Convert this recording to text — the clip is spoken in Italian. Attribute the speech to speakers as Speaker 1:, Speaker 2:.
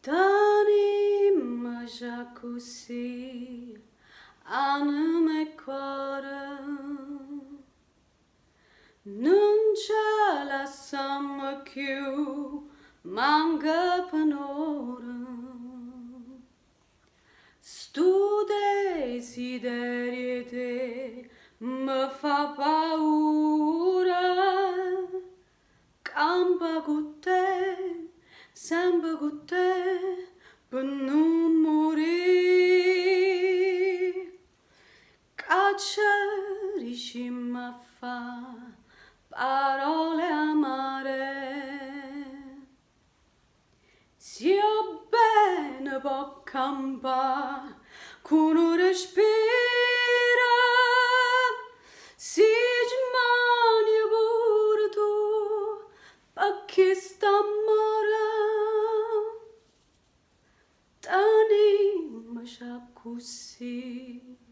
Speaker 1: Tenim ja così anima e cuore, non ce la siamo più, manca per ora. Sto desiderio te mi fa paura, campa con te, sempre con te, per non morire. Cacciarici mi fa parole amare. Se io bene può campare con un respiro, si rimane pure tu, perché st'amore tenim già così.